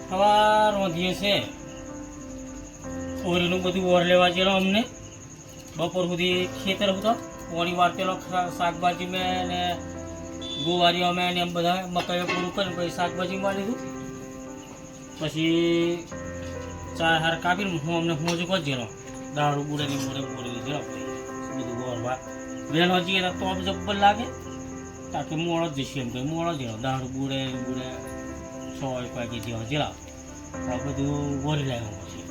હવા રોંધીએ છે ઓરીનું બધું ઓર લેવા ગયેલો અમને બપોર સુધી ખેતર હતો પોણી વાળતેલો શાકભાજી મેં ને ગુવારીઓ મેં ને એમ બધા મકાઈ પૂરું કરીને પછી શાકભાજી વાળી લીધું પછી ચાર હાર કાપીને હું અમને હું જ ગયેલો દારૂ બુડેલી બોરેલી ગયેલો બધું ગોરવા વહેલો જઈએ તો જબ્બર લાગે તાકે મોડો જ જઈશું એમ કહે મોડો ગયેલો દારૂ બુડે 100 વાગે જેવા જેલા આ બધું વરી લાવ્યો પછી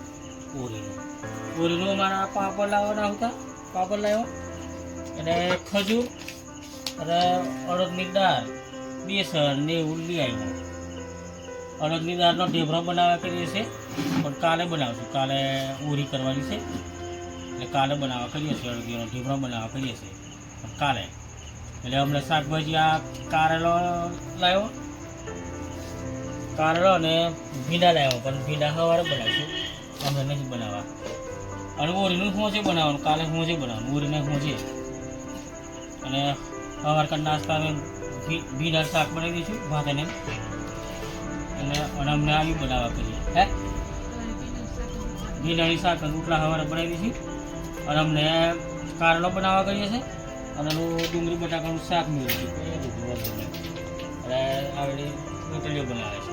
ઓરીનું મારા પાપડ લાવવાના હતા પાપડ લાવ્યો અને ખજૂર અને અડદની દાળ બેસન ને એવું લઈ આવ્યો અડદની દાળનો ઢેબરો બનાવવા કરીએ છીએ પણ કાલે બનાવશું કાલે ઓરી કરવાની છે એટલે કાલે બનાવવા કરીએ છીએ અડદીનો ઢેબરો બનાવવા કરીએ છીએ પણ કાલે એટલે અમને શાકભાજી આ કારેલો લાવ્યો કારેલો અને ભીંડા લાવ્યો પણ ભીંડા સવારે બનાવીશું અમે નથી બનાવવા અને ઓરીનું હોજે બનાવવાનું કાલે હોજે બનાવવાનું ઓરીને હોજે અને સવાર નાસ્તા અમે ભીંડા શાક બનાવી દઈશું ભાત અને અમને આવી બનાવવા કરીએ હે ભીંડાની શાક રોટલા સવારે બનાવી દઈશું અને અમને કારેલો બનાવવા કરીએ છીએ અને ડુંગળી બટાકાનું શાક મેળવીશું અને આવી રોટલીઓ બનાવે છે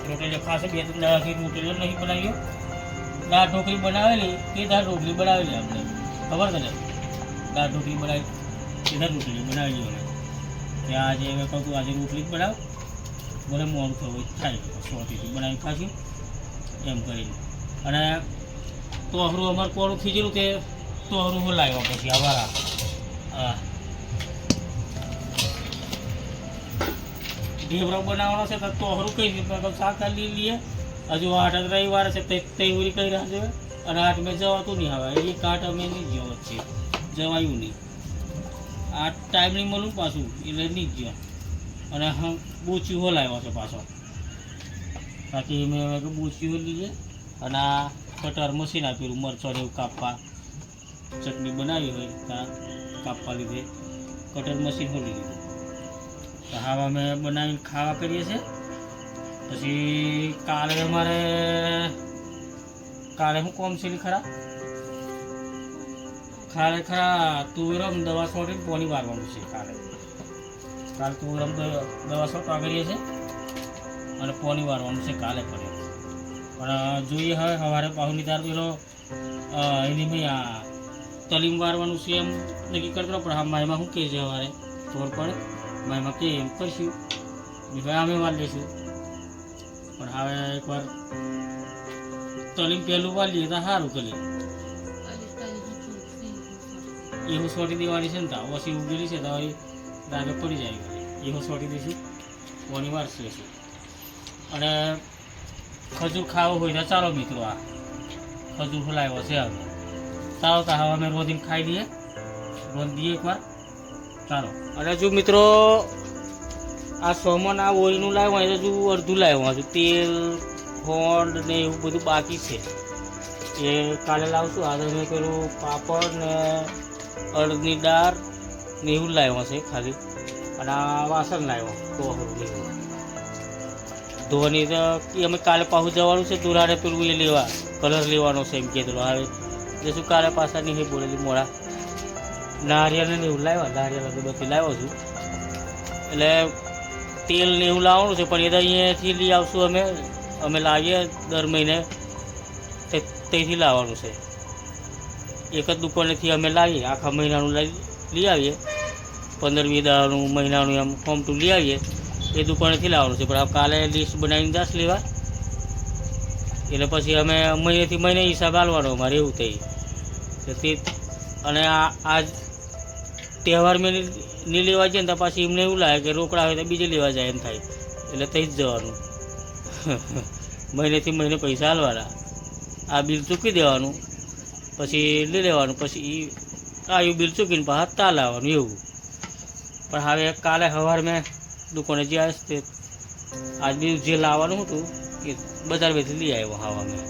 રોટલીઓ ખાસ 2-3 દાડાથી રોટલીઓ નહીં બનાવ્યો દાળ ઢોકળી બનાવેલી એ દાળ રોટલી બનાવેલી અમને ખબર છે ને દાળ ઢોકળી બનાવી એ દાળ રોટલી બનાવેલી મને કે આજે હવે કહું તું આજે રોટલી જ બનાવ બોલે મોડું થયું થાય સોટીથી બનાવી ખાશું એમ કરીને અને તોહરું અમારે કોળું ખીજેલું તે તોહરું હું લાવ્યો પછી અમારા ઢેબરો બનાવવાનો છે તો તોહરું કઈ રીતે શાક લઈ લઈએ હજુ 8 રવિવાર છે તે ઉરી કહી રહ્યા છે અને 8 મેં જવાતું નહીં આવે એ કાંટ અમે નહીં ગયો વચ્ચે જવાયું નહીં આ ટાઈમ નહીં મળું પાછું એટલે નહીં ગયો અને હા બૂચીઓ લાવ્યો છે પાછો બાકી મેં બૂચીઓ લીધે અને આ કટર મશીન આપેલું મરચાં એવું કાપવા ચટણી બનાવી હોય ત્યાં કાપવા લીધે કટર મશીન ખોલી લીધું તો હવે અમે બનાવીને ખાવા કરીએ છીએ પછી કાલે અમારે શું કોમ છે ખરા તુવેરમ દવા છોડીને પોની વારવાનું છે કાલે તુવેરમ દવા છોટવા કરીએ છીએ અને પોની વારવાનું છે કાલે પણ જોઈએ હવે સવારે પાહુની તાર પેલો એની મેં આ તલીમ વારવાનું છે એમ નક્કી કરતો પણ હા માયમાં શું કહે છે સવારે ખબર પડે માયમાં કે એમ કરીશું ભાઈ અમે વાર લઈશું પણ હવે એકવાર તલીમ પહેલું વાર લઈએ તો સારું કરી એવું સોટી દેવાની છે ને તો ઓછી ઉગેલી છે તો દાદો પડી જાય એવું સોટી દઈશું કોની વાર છે અને ખજૂર ખાવો હોય તો ચાલો મિત્રો આ ખજૂર ફલાવ્યો છે હવે ચાલો તો હવે અમે રોધીને ખાઈ દઈએ એકવાર ચાલો અને જો મિત્રો આ સોમન આ ઓઈલનું લાવ્યો હોય હજુ અડધું લાવ્યો હજુ તેલ ખોંડ ને એવું બધું બાકી છે એ કાલે લાવશું આજે મેં પેલું પાપડ ને અડદની દાળ ને એવું લાવ્યો છે ખાલી અને આ વાસણ લાવ્યો ધોવાની તો અમે કાલે પાછું જવાનું છે દુરાડે પેલું એ લેવા કલર લેવાનો છે એમ કીધું હવે જશું કાલે પાછા નહીં બોલેલી મોડા નારિયેળ ને એવું લાવ્યા નારિયેળ અગરબત્તી લાવ્યો છું એટલે તેલ ને એવું લાવવાનું છે પણ એ તો અહીંયાથી લઈ આવશું અમે લાવીએ દર મહિને ત્યાંથી લાવવાનું છે એક જ દુકાનેથી અમે લાવીએ આખા મહિનાનું લઈ આવીએ 15-20 દાડાનું મહિનાનું એમ હોમ ટુ લઈ આવીએ એ દુકાનેથી લાવવાનું છે પણ કાલે લિસ્ટ બનાવીને જશ લેવા એટલે પછી અમે મહિનેથી મહિને હિસાબ આલવાનો અમારે એવું થઈ તે અને આ તહેવાર મેં નહીં લેવા જઈએ ને તો પાછી એમને એવું લાગે કે રોકડા હોય તો બીજે લેવા જાય એમ થાય એટલે થઈ જ જવાનું મહિનેથી મહિને પૈસા આલવાના આ બિલ ચૂકી દેવાનું પછી લઈ લેવાનું પછી આવ્યું બિલ ચૂકીને પાછા તા લાવવાનું એવું પણ હવે કાલે સવાર મેં દુકાને જે આવે તે આજ બીજું જે લાવવાનું હતું એ બજાર બેથી લઈ આવ્યો હવા મેં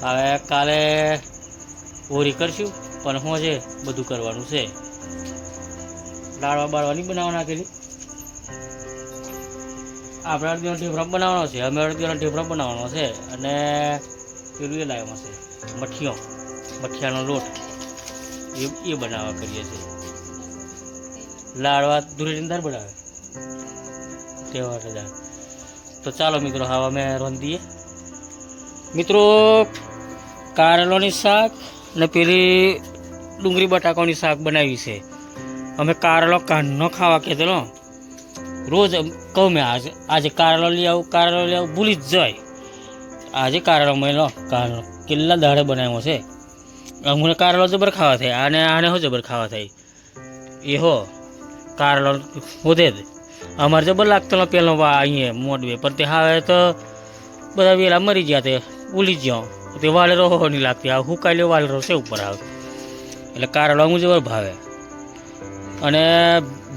હવે કાલે હોરી કરશું પણ હું છે બધું કરવાનું છે લાડવા બાળવાની બનાવવા નાખેલી આપણે અડદીનો ઢેફરો બનાવવાનો છે, અમે અડદીનો ઢેફરો બનાવવાનો છે. અને પેલું એ લાવ્યો છે મઠિયાનો લોટ, એ બનાવવા કરીએ છીએ. લાડવા ધૂળેટીની દાળ બનાવે તહેવાર દાળ. તો ચાલો મિત્રો હવે અમે રાંધીએ. મિત્રો કારેલોની શાક ને પેલી ડુંગળી બટાકાની શાક બનાવી છે. અમે કારેલો કાનનો ખાવા કહેતો રોજ કહું મેં આજે કારેલો લઈ આવું ભૂલી જ જાય. આજે કારેલો મેં કારેલો કેટલા દાડે બનાવ્યો છે. અમને કારેલો જબર ખાવા થાય, આને હો જબર ખાવા થાય. એ હો કારેલો વધે જ અમારે જબર લાગતો પેલો અહીંયા મોડવે, પણ તે હવે તો બધા વેલા મરી ગયા, તે ભૂલી જ જાઓ. તે વાલેરો નહીં લાગતી, આ હુકાયેલો વાલેરો છે ઉપર આવે, એટલે કારેલો અમુક જબર ભાવે. અને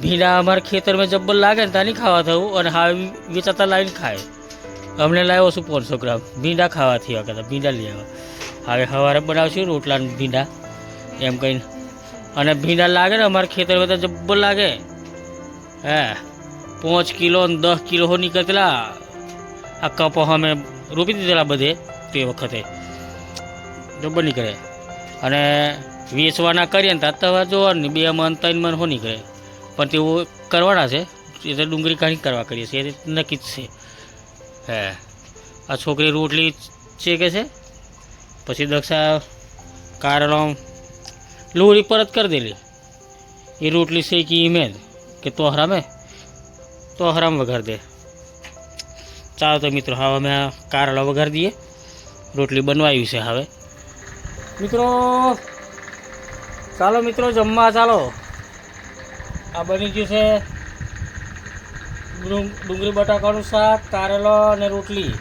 ભીંડા અમારા ખેતરમાં જબ્બર લાગે ને ત્યાં નહીં ખાવા થવું, અને હવે વેચાતા લાવીને ખાય. અમને લાવ્યો છું 500 ગ્રામ ભીંડા ખાવા થયા કરતા, ભીંડા લઈ આવ્યા. હવે સવારે બનાવશું રોટલા ભીંડા એમ કહીને. અને ભીંડા લાગે ને અમારા ખેતરમાં તો જબ્બર લાગે. હે 5 કિલો 10 કિલો હો નીકળેલા. આ કપો અમે રોપી દીધેલા બધે તે વખતે જબ્બર નીકળે. અને વેચવાના કરીએ ને ત્યાં તો જોવાનું 2 મણ 3 મણ હો નીકળે. પણ તેવું કરવાના છે, એ તો ડુંગળી કાઢી કરવા કરીએ છીએ, એ નક્કી જ છે. હે આ છોકરી રોટલી શેકે છે, પછી દક્ષા કારેલો લોહરી પરત કરી દેલી. એ રોટલી શેકી મેં કે તો હરામ વઘાર દે. ચાલો તો મિત્રો હવે અમે કારેલો વઘાર દઈએ. રોટલી બનવાયું છે હવે મિત્રો. ચાલો મિત્રો જમવા ચાલો. આ બની ગયું છે ડુંગળી બટાકાનું શાક, કારેલો અને રોટલી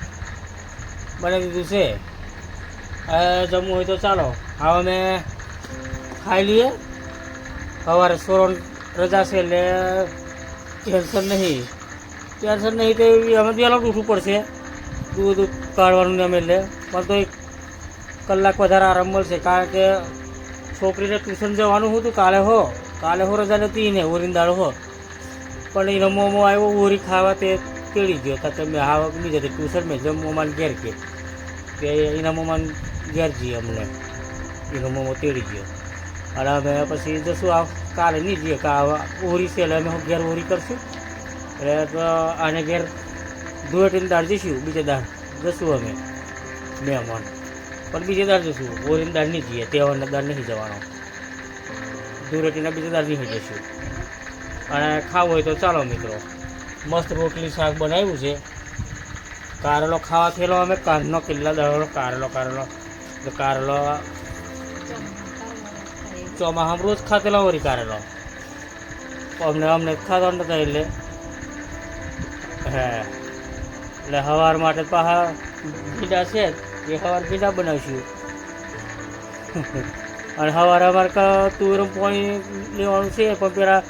બનાવી દીધું છે. હવે જમવું હોય તો ચાલો હવે અમે ખાઈ લઈએ. સવારે સોરણ રજા છે એટલે ટેન્શન નહીં તો અમે વહેલું ઉઠવું પડશે. દૂધ કાઢવાનું અમે એટલે પણ તો 1 કલાક વધારે આરામ મળશે, કારણ કે છોકરીને ટ્યુશન જવાનું હતું કાલે હો રજા નથી ને ઓરીને દાડો હો. પણ એનો મોમો આવ્યો ઓરી ખાવા, તે તેડી ગયો હતા. તમે હા નહીં જતી ટ્યુશન મેં જમવામાં ઘેર કે એના મોમાં ઘેર જઈએ અમને, એનો મોમો તેડી ગયો. અને અમે પછી જશું કાલે નહીં જઈએ, ઓરી છે એટલે અમે ઘેર ઓરી કરશું. એટલે આને ઘેર ધૂળેટીની દાળ જઈશું, બીજે દાળ જશું અમે મહેમાન. પણ બીજે દાળ જશું, ઓરીની દાળ નહીં જઈએ, તહેવારના દાળ નહીં જવાનો, ધૂળેટીના બીજે દાળ નહીં જઈશું. અને ખાવું હોય તો ચાલો મિત્રો. મસ્ત રોટલી શાક બનાવ્યું છે. કારેલો ખાવા થયેલો અમે કાનનો કેટલા દાડો કારેલો ચોમાસામાં રોજ ખાતેલો વળી કારેલો. અમને ખાતો નતા એટલે એટલે સવાર માટે પાછા ભીંડા છે, એ સવાર ભીંડા બનાવીશું. અને સવારે અમારે તુવેરું પાણી લેવાનું છે, પણ પેલા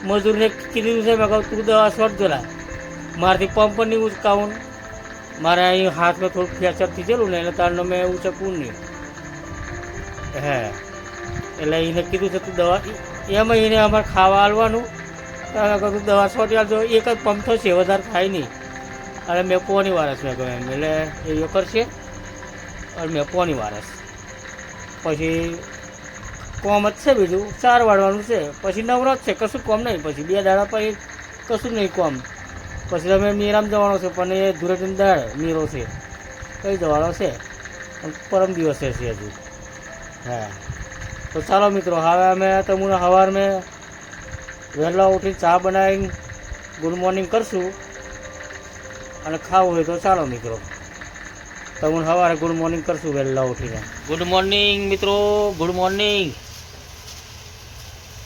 મજૂરને કીધું છે મેં કહું તું દવા છોડજો લા, મારાથી પંપ નહીં ઉચકાવું. મારે અહીં હાથમાં થોડુંક ફ્રેક્ચર થયેલું ને એટલે તારનો મેં ઉચકવું નહીં. એટલે એને કીધું છે તું દવા, એમાં એને અમારે ખાવા આવવાનું. તું દવા છોડી આવજો, એક જ પંપ થશે, વધારે થાય નહીં. અને મેં પોની વારસ મેં કહ્યું એમ, એટલે એ કરશે. અને મેં પોની વારસ પછી કોમ જ છે, બીજું 4 વાળવાનું છે, પછી નવરાત છે, કશું કોમ નહીં. પછી 2 દાડા પછી કશું નહીં કોમ. પછી તમે મીરામ જવાનો છે, પણ એ ધૂળેટીની દાળ મીરો છે, કઈ જવાનો છે, પરમ દિવસે છે હજુ. તો ચાલો મિત્રો હવે અમે તમને સવાર મેં વહેલા ઉઠી ચા બનાવીને ગુડ મોર્નિંગ કરશું. અને ખાવું હોય તો ચાલો મિત્રો તમને સવારે ગુડ મોર્નિંગ કરશું વહેલા ઉઠીને. ગુડ મોર્નિંગ મિત્રો, ગુડ મોર્નિંગ.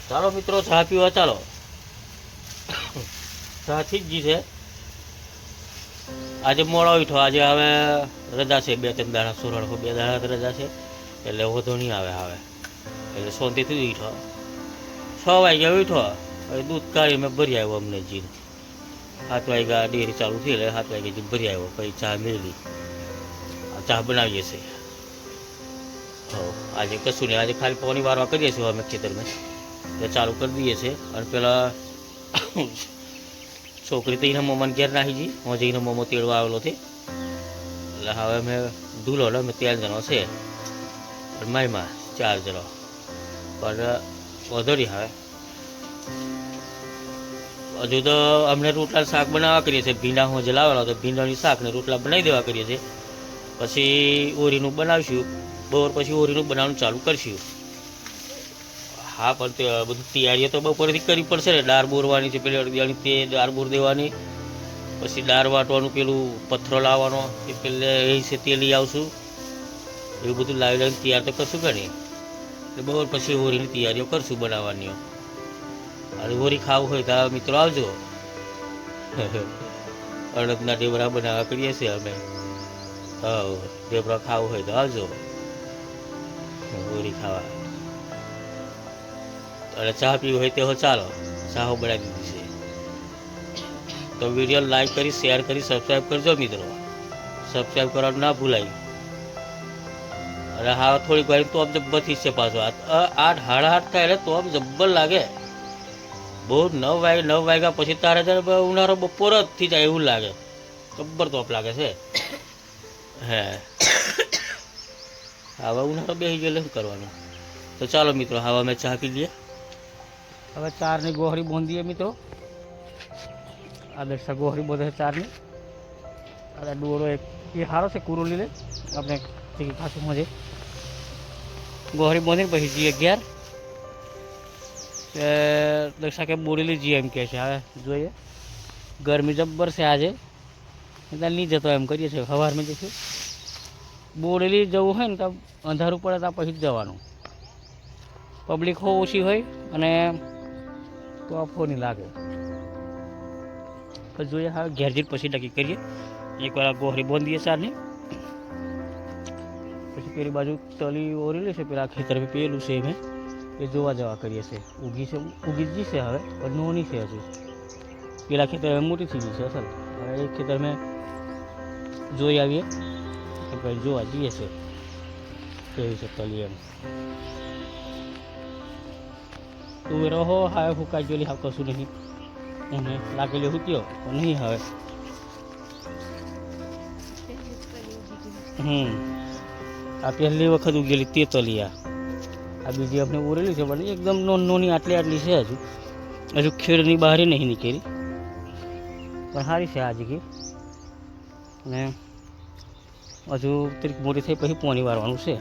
ચાલો મિત્રો ચા પીવા ચાલો. ચા થઈ જ ગઈ છે. આજે મોડો ઉઠો, આજે હવે રજા છે 2-3 દાડા, સોરળ 2 દાડા રજા છે એટલે વધુ નહીં આવે હવે. એટલે શાંતિથી ઉઠો. 6 વાગ્યા ઉઠો, હવે દૂધ કાઢી મેં ભરી આવ્યો અમને જીને. 7 વાગ્યા ડેરી ચાલુ થઈ એટલે 7 વાગ્યા જી ભરી આવ્યો. પછી ચા મેળવી, ચા બનાવીએ છીએ. આજે કશું નહીં, આજે ખાલી પાણી વારવા કરીએ છીએ અમે ખેતરમાં, એટલે ચાલુ કરી દઈએ છીએ. અને પેલા છોકરી તો એના મમ્માને ઘેર નાખી જઈ હું જઈને મમ્મો તેડવા આવેલો છે એટલે હવે મેં ધૂલો લો મેં 3 જણો છે માયમાં 4 જણો પણ વધુ નહીં હવે હજુ તો અમને રોટલા શાક બનાવવા કરીએ છીએ ભીંડા હું જે લાવેલો તો ભીંડાની શાક ને રોટલા બનાવી દેવા કરીએ છીએ પછી ઓરીનું બનાવીશું બપોર પછી ઓરીનું બનાવવાનું ચાલુ કરશું હા પણ તે બધું તૈયારીઓ તો બપોરેથી કરવી પડશે ને દાળ બોરવાની છે પેલી અડદિયાની તે દાળ બોર દેવાની પછી દાળ વાટવાનું પેલું પથ્થરો લાવવાનો એ પેલે એ છે તે લઈ આવશું એવું બધું લાવી લાવીને તૈયાર તો કરશું કે નહીં એટલે બપોર પછી ઓરીની તૈયારીઓ કરશું બનાવવાની અને ઓરી ખાવું હોય તો મિત્રો આવજો અડદના ઢેબરા બનાવવા કરીએ છીએ અમે હા ઢેબરા ખાવું હોય તો આવજો ઓરી ખાવા અને ચા પીવું હોય તો ચાલો ચાહો બનાવી દીધી છે તો વિડીયો લાઈક કરી શેર કરી સબસ્ક્રાઈબ કરજો મિત્રો સબસ્ક્રાઈબ કરવાનું ના ભૂલાય અને હા થોડીક વાર તો આમ જબ્બરથી છે પાછો 8 સાડા 8 થાય એટલે તો આમ જબ્બર લાગે બહુ 9 વાગ્યા પછી તારે ત્યારે ઉનાળો બપોર જ થઈ જાય એવું લાગે જબ્બર તોપ લાગે છે હે હવે ઉનાળો બેસી ગયો શું કરવાનું તો ચાલો મિત્રો હવે અમે ચા પી લઈએ હવે 4ની ગોહરી બોંધીએ મિત્રો આ દર્શક ગોહરી બોધે છે 4ની આ ડોળો એક એ સારો છે કુરુલી લે આપણે ખાસું મજે ગોહરી બોંધીને પછી જઈએ 11 દર્શા કે બોરેલી જઈએ એમ કહે છે હવે જોઈએ ગરમી જબ્બર છે આજે એટલે નહીં જતો એમ કરીએ છીએ સવારમાં જઈશું બોરેલી જવું હોય ને તો અંધારું પડે તો પછી જ જવાનું પબ્લિક ઓછી હોય અને તો અફો નહીં લાગે પછી જોઈએ હવે ઘેર જઈને પછી નક્કી કરીએ એકવાર ગોહરી બોંધીએ 4ની પછી પેલી બાજુ તલી ઓરેલી છે પેલા ખેતર પેલું છે મેં એ જોવા જવા કરીએ છીએ ઉગી જ છે હવે પણ નોની છે હજુ પેલા ખેતર મોટી થઈ ગઈ છે અસલ હવે એક ખેતર મેં જોઈ આવીએ પછી જોવા જઈએ છે કેવી છે તલી એમ તું રહો હવે ફૂકાઈ ગયેલી હા કશું નહીં એને લાગેલી હુત્યો પણ નહીં હવે આ પહેલી વખત ઉગેલી તે તલિયા આ બીજી આપણે ઉરેલી છે પણ એકદમ નોની આટલી છે હજુ ખેડની બહાર નહીં નીકળી પણ સારી છે આ જગ્યાએ અને હજુ થોડીક મોટી થઈ પછી પોણી વારવાનું છે